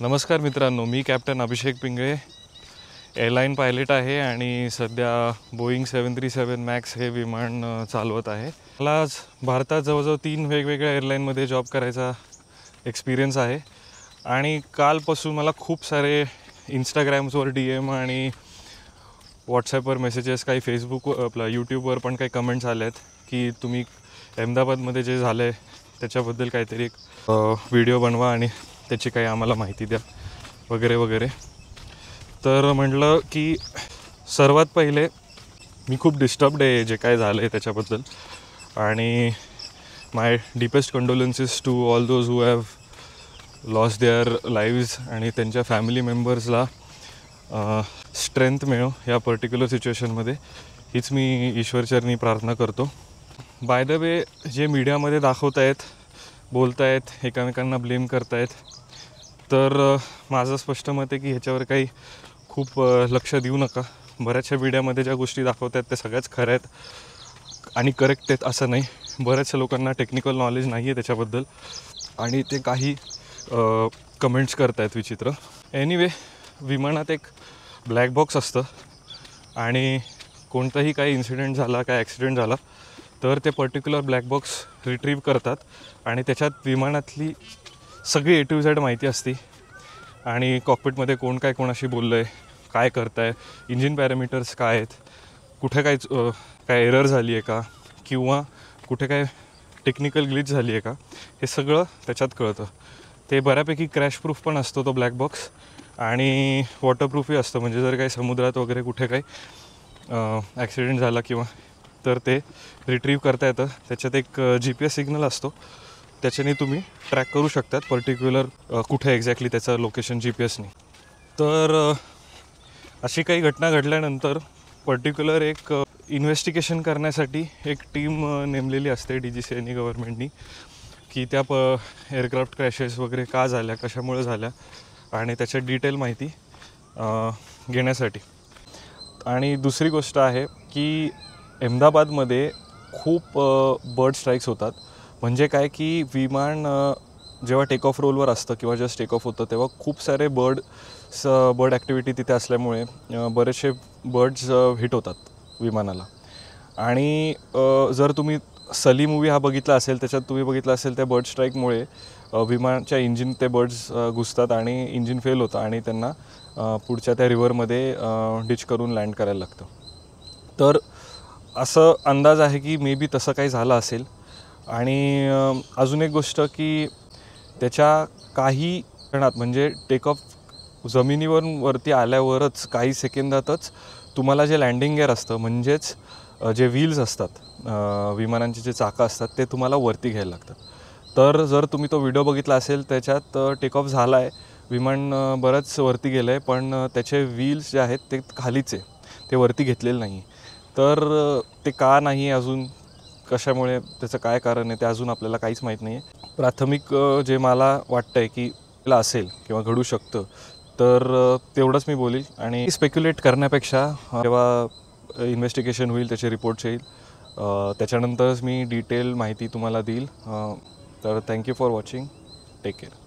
नमस्कार मित्रांनो, मी कॅप्टन अभिषेक Pingale, airline pilot आहे आणि सध्या बोईंग 737 मॅक्स हे विमान चालवत आहे. मला आज भारतात जवळजवळ 3 वेगवेगळ्या एअरलाईनमध्ये जॉब करायचा एक्सपिरियन्स आहे आणि कालपासून मला खूप सारे इंस्टाग्राम्सवर DM आणि व्हॉट्सॲपवर मेसेजेस, काही फेसबुक आपलं यूट्यूबवर पण काही कमेंट्स आले आहेत की तुम्ही अहमदाबादमध्ये जे झालं आहे त्याच्याबद्दल काहीतरी एक व्हिडिओ बनवा आणि त्याची काही आम्हाला माहिती द्या वगैरे वगैरे. तर म्हटलं की सर्वात पहिले मी खूप डिस्टर्ब्ड आहे जे काय झालं आहे त्याच्याबद्दल, आणि my deepest condolences to all those who have lost their lives, आणि त्यांच्या फॅमिली मेंबर्सला स्ट्रेंथ मिळो या पर्टिक्युलर सिच्युएशनमध्ये, हीच मी ईश्वरचरणी प्रार्थना करतो. बाय द वे, जे मीडियामध्ये दाखवत आहेत, बोलत आहेत, एकमेकांना ब्लेम करतायत, तर माझं स्पष्ट मत आहे की ह्याच्यावर काही खूप लक्ष देऊ नका. बऱ्याचशा मीडियामध्ये ज्या गोष्टी दाखवत आहेत त्या सगळ्याच खऱ्या आहेत आणि करेक्ट आहेत असं नाही. बऱ्याचशा लोकांना टेक्निकल नॉलेज नाही आहे त्याच्याबद्दल आणि ते काही कमेंट्स करत आहेत विचित्र. एनिवे, विमानात एक ब्लॅक बॉक्स असतं आणि कोणताही काही इन्सिडेंट झाला, काय ॲक्सिडेंट झाला तर ते पर्टिक्युलर ब्लॅक बॉक्स रिट्रीव्ह करतात आणि त्याच्यात विमानातली सगळी A to Z माहिती असते आणि कॉकपिटमध्ये कोण काय कोणाशी बोललं आहे, काय करत आहे, इंजिन पॅरामीटर्स काय आहेत, कुठे काय एरर झाली आहे का, किंवा कुठे काय टेक्निकल ग्लिच झाली आहे का, हे सगळं त्याच्यात कळतं. ते बऱ्यापैकी क्रॅशप्रूफ पण असतो तो ब्लॅक बॉक्स, आणि वॉटरप्रूफही असतं. म्हणजे जर काही समुद्रात वगैरे कुठे काही ॲक्सिडेंट झाला किंवा तर ते रिट्रीव्ह करता येतं. त्याच्यात एक GPS सिग्नल असतो, त्याच्याने तुम्ही ट्रॅक करू शकतात पर्टिक्युलर कुठे एक्झॅक्टली त्याचं लोकेशन GPSने. तर अशी काही घटना घडल्यानंतर पर्टिक्युलर एक इन्व्हेस्टिगेशन करण्यासाठी एक टीम नेमलेली असते DGCA आणि गव्हर्नमेंटनी, की त्या एअरक्राफ्ट क्रॅशेस वगैरे का झाल्या, कशामुळे झाल्या, आणि त्याच्या डिटेल माहिती घेण्यासाठी. आणि दुसरी गोष्ट आहे की अहमदाबादमध्ये खूप बर्ड स्ट्राईक्स होतात. म्हणजे काय की विमान जेव्हा टेक ऑफ रोलवर असतं किंवा जस्ट टेक ऑफ होतं तेव्हा खूप सारे बर्ड ॲक्टिव्हिटी तिथे असल्यामुळे बरेचसे बर्ड्स हिट होतात विमानाला. आणि जर तुम्ही सली मूवी हा बघितला असेल, त्याच्यात तुम्ही बघितलं असेल त्या बर्ड स्ट्राईकमुळे विमानाच्या इंजिन ते बर्ड्स घुसतात आणि इंजिन फेल होतं आणि त्यांना पुढच्या त्या रिव्हरमध्ये डिच करून लँड करायला लागतं. तर असं अंदाज आहे की मे बी तसं काही झालं असेल. आणि अजून एक गोष्ट की त्याच्या काही क्षणात, म्हणजे टेक ऑफ वरती आल्यावरच काही सेकंदातच तुम्हाला जे लँडिंग गिअर असतं, म्हणजेच जे व्हील्स असतात विमानांचे जे चाकं असतात, ते तुम्हाला वरती घ्यायला लागतात. तर जर तुम्ही तो व्हिडिओ बघितला असेल, त्याच्यात टेक ऑफ झाला आहे, विमान बरंच वरती गेलं आहे, पण त्याचे व्हील्स जे आहेत ते खालीच आहे, ते वरती घेतलेलं नाही. तर ते का नाही, अजून कशामुळे, त्याचं काय कारण आहे ते अजून आपल्याला काहीच माहीत नाही आहे. प्राथमिक जे मला वाटतं आहे की असेल किंवा घडू शकतं, तर तेवढंच मी बोलील. आणि स्पेक्युलेट करण्यापेक्षा जेव्हा इन्व्हेस्टिगेशन होईल, त्याचे रिपोर्ट्स येईल, त्याच्यानंतरच मी डिटेल माहिती तुम्हाला देईल. तर thank you for watching. Take care.